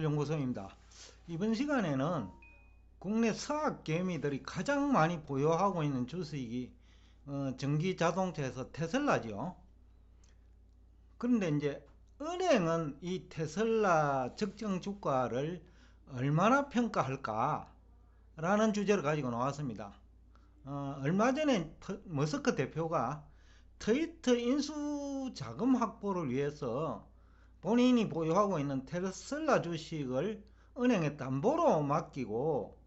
연구소입니다. 이번 시간에는 국내 서학 개미들이 가장 많이 보유하고 있는 주식이 전기 자동차에서 테슬라죠. 그런데 이제 은행은 이 테슬라 적정 주가를 얼마나 평가할까 라는 주제를 가지고 나왔습니다. 얼마 전에 머스크 대표가 트위터 인수 자금 확보를 위해서 본인이 보유하고 있는 테슬라 주식을 은행에 담보로 맡기고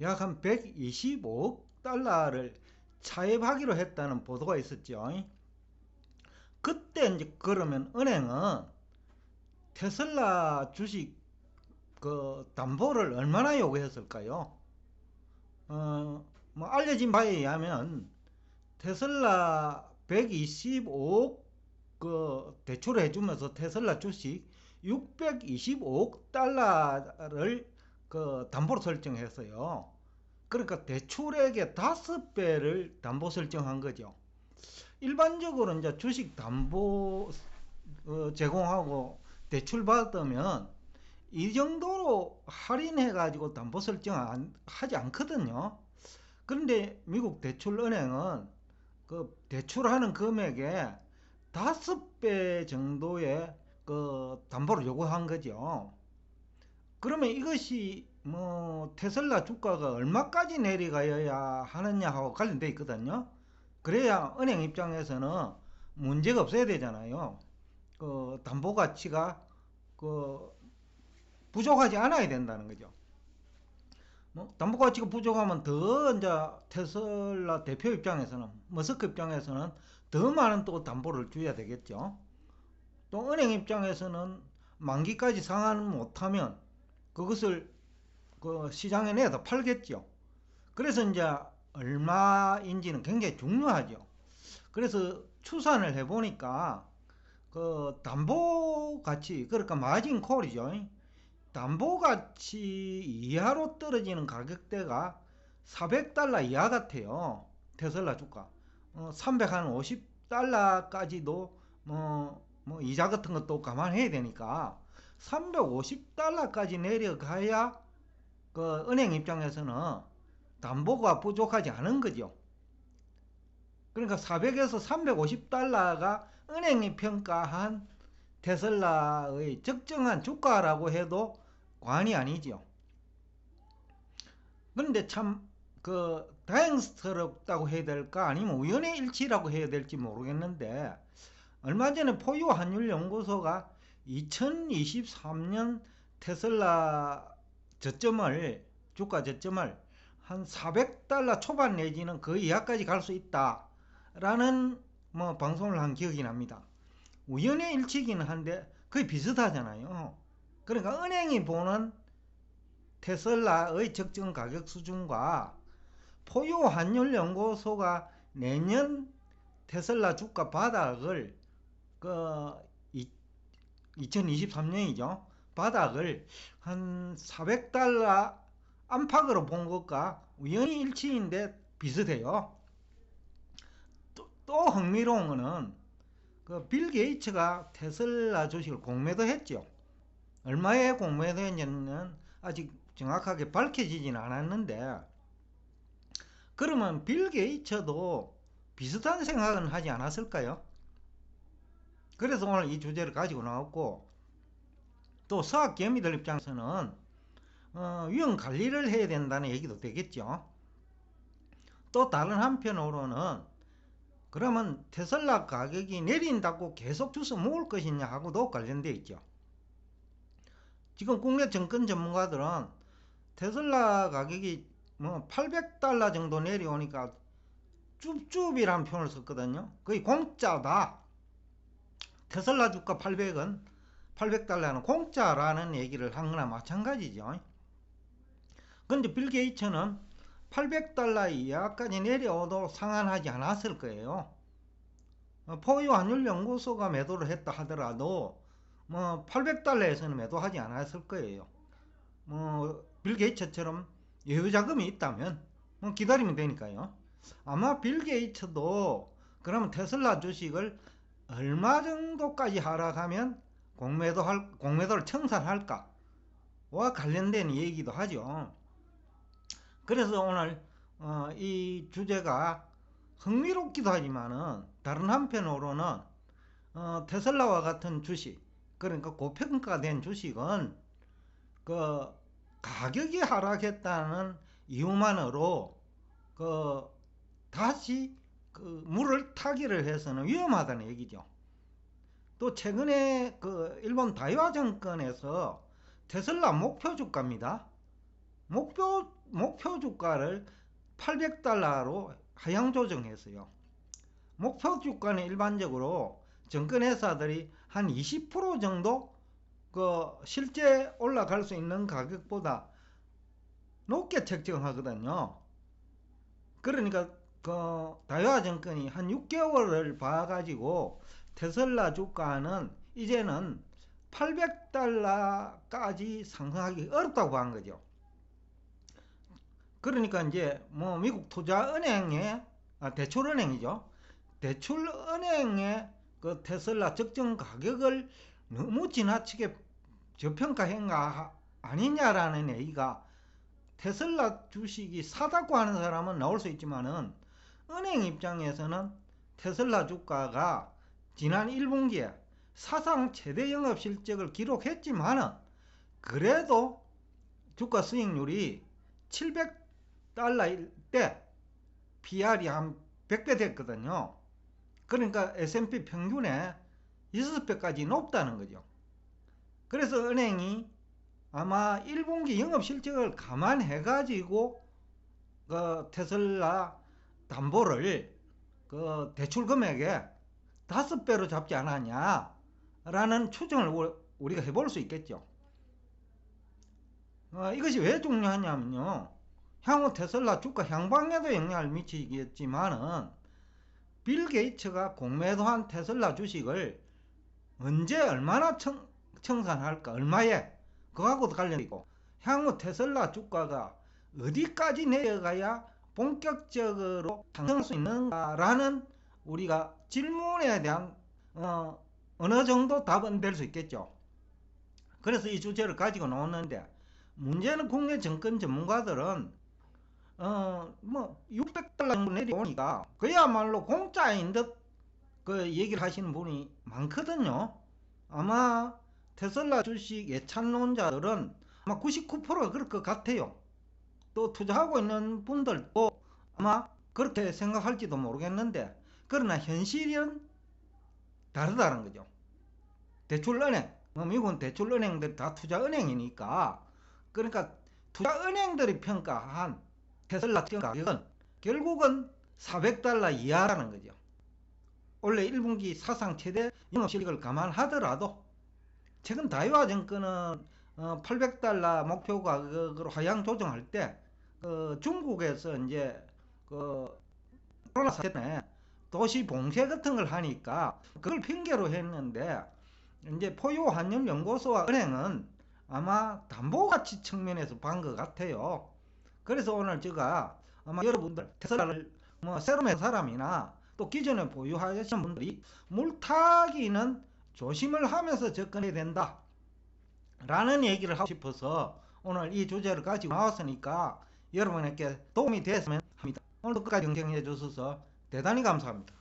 약 한 125억 달러를 차입하기로 했다는 보도가 있었죠. 그때 이제 그러면 은행은 테슬라 주식 그 담보를 얼마나 요구했을까요? 뭐 알려진 바에 의하면 테슬라 125억 그 대출을 해주면서 테슬라 주식 625억 달러를 그 담보로 설정했어요. 그러니까 대출액의 5배를 담보 설정한 거죠. 일반적으로 이제 주식 담보 제공하고 대출 받으면 이 정도로 할인해 가지고 담보 설정 하지 않거든요. 그런데 미국 대출은행은 그 대출하는 금액에 5배 정도의 그 담보를 요구한 거죠. 그러면 이것이 뭐 테슬라 주가가 얼마까지 내려가야 하느냐 하고 관련되어 있거든요. 그래야 은행 입장에서는 문제가 없어야 되잖아요. 그 담보 가치가 그 부족하지 않아야 된다는 거죠. 뭐 담보 가치가 부족하면 더 이제 테슬라 대표 입장에서는 머스크 입장에서는 더 많은 또 담보를 줘야 되겠죠. 또 은행 입장에서는 만기까지 상환 못하면 그것을 그 시장에 내다 팔겠죠. 그래서 이제 얼마인지는 굉장히 중요하죠. 그래서 추산을 해보니까 그 담보 가치, 그러니까 마진 콜이죠. 담보 가치 이하로 떨어지는 가격대가 400달러 이하 같아요. 테슬라 주가. 350달러까지도 뭐 이자 같은 것도 감안해야 되니까 350달러까지 내려가야 그 은행 입장에서는 담보가 부족하지 않은 거죠. 그러니까 400에서 350달러가 은행이 평가한 테슬라의 적정한 주가라고 해도 과언이 아니죠. 그런데 참 그 다행스럽다고 해야 될까 아니면 우연의 일치라고 해야 될지 모르겠는데 얼마 전에 포유 환율 연구소가 2023년 테슬라 저점을 주가 저점을 한 400달러 초반 내지는 그 이하까지 갈 수 있다라는 뭐 방송을 한 기억이 납니다. 우연의 일치기는 한데 거의 비슷하잖아요. 그러니까 은행이 보는 테슬라의 적정 가격 수준과 포유 환율 연구소가 내년 테슬라 주가 바닥을 그 2023년이죠. 바닥을 한 400달러 안팎으로 본 것과 우연히 일치인데 비슷해요. 또 흥미로운 거는 그 빌 게이츠가 테슬라 주식을 공매도했죠. 얼마에 공매도했냐는 아직 정확하게 밝혀지진 않았는데 그러면 빌 게이츠도 비슷한 생각은 하지 않았을까요? 그래서 오늘 이 주제를 가지고 나왔고 또 서학 개미들 입장에서는 위험 관리를 해야 된다는 얘기도 되겠죠. 또 다른 한편으로는 그러면 테슬라 가격이 내린다고 계속 주워 모을 것이냐 하고도 관련되어 있죠. 지금 국내 정권 전문가들은 테슬라 가격이 뭐 800달러 정도 내려오니까 쭈쭈비라는 표현을 썼거든요. 거의 공짜다. 테슬라 주가 800달러는 공짜라는 얘기를 한 거나 마찬가지죠. 근데 빌 게이츠는 800달러 이하까지 내려오도 상환하지 않았을 거예요. 포유 환율 연구소가 매도를 했다 하더라도 뭐 800달러에서는 매도하지 않았을 거예요. 빌 게이츠처럼 여유 자금이 있다면 뭐 기다리면 되니까요. 아마 빌 게이츠도 그러면 테슬라 주식을 얼마 정도까지 하락하면 공매도를 청산할까? 관련된 얘기도 하죠. 그래서 오늘 이 주제가 흥미롭기도 하지만은 다른 한편으로는 테슬라와 같은 주식, 그러니까 고평가된 주식은 그 가격이 하락했다는 이유만으로 그 다시 그 물을 타기를 해서는 위험하다는 얘기죠. 또 최근에 그 일본 다이와 증권에서 테슬라 목표 주가입니다. 목표 주가를 800달러로 하향 조정했어요. 목표 주가는 일반적으로 증권회사들이 한 20% 정도 그 실제 올라갈 수 있는 가격보다 높게 책정하거든요. 그러니까 그 다이와 증권이 한 6개월을 봐가지고 테슬라 주가는 이제는 800달러까지 상승하기 어렵다고 한 거죠. 그러니까 이제 뭐 미국 투자은행의 대출은행이죠. 대출은행의 그 테슬라 적정 가격을 너무 지나치게 저평가한 거 아니냐라는 얘기가, 테슬라 주식이 사다고 하는 사람은 나올 수 있지만은 은행 입장에서는 테슬라 주가가 지난 1분기에 사상 최대 영업 실적을 기록했지만은 그래도 주가 수익률이 700달러일 때 PR이 한 100배 됐거든요. 그러니까 S&P 평균에 6배까지 높다는 거죠. 그래서 은행이 아마 1분기 영업 실적을 감안해 가지고 그 테슬라 담보를 그 대출 금액의 5배로 잡지 않았냐라는 추정을 우리가 해볼 수 있겠죠. 이것이 왜 중요하냐면요, 향후 테슬라 주가 향방에도 영향을 미치겠지만은 빌 게이츠가 공매도한 테슬라 주식을 언제 얼마나 청산할까, 얼마에, 그거하고도 관련있고, 향후 테슬라 주가가 어디까지 내려가야 본격적으로 상승할 수 있는가라는 우리가 질문에 대한 어느 정도 답은 될 수 있겠죠. 그래서 이 주제를 가지고 나오는데, 문제는 국내 증권 전문가들은 뭐 600달러 정도 내려오니까 그야말로 공짜인 듯 그 얘기를 하시는 분이 많거든요. 아마 테슬라 주식 예찬론자들은 아마 99%가 그럴 것 같아요. 또 투자하고 있는 분들도 아마 그렇게 생각할지도 모르겠는데, 그러나 현실은 다르다는 거죠. 대출은행, 미국은 대출은행들 다 투자은행이니까, 그러니까 투자은행들이 평가한 테슬라 가격은 결국은 400달러 이하라는 거죠. 원래 1분기 사상 최대 영업실익을 감안하더라도 최근 다이와 증권은 800달러 목표 가격으로 하향 조정할 때 중국에서 이제 코로나 사태 때문에 도시 봉쇄 같은 걸 하니까 그걸 핑계로 했는데, 이제 포유 환율 연구소와 은행은 아마 담보 가치 측면에서 본 것 같아요. 그래서 오늘 제가 아마 여러분들 테슬라를 뭐 새로 산 사람이나 또 기존에 보유하시는 분들이 물타기는 조심을 하면서 접근해야 된다 라는 얘기를 하고 싶어서 오늘 이 주제를 가지고 나왔으니까 여러분에게 도움이 됐으면 합니다. 오늘도 끝까지 경청해 주셔서 대단히 감사합니다.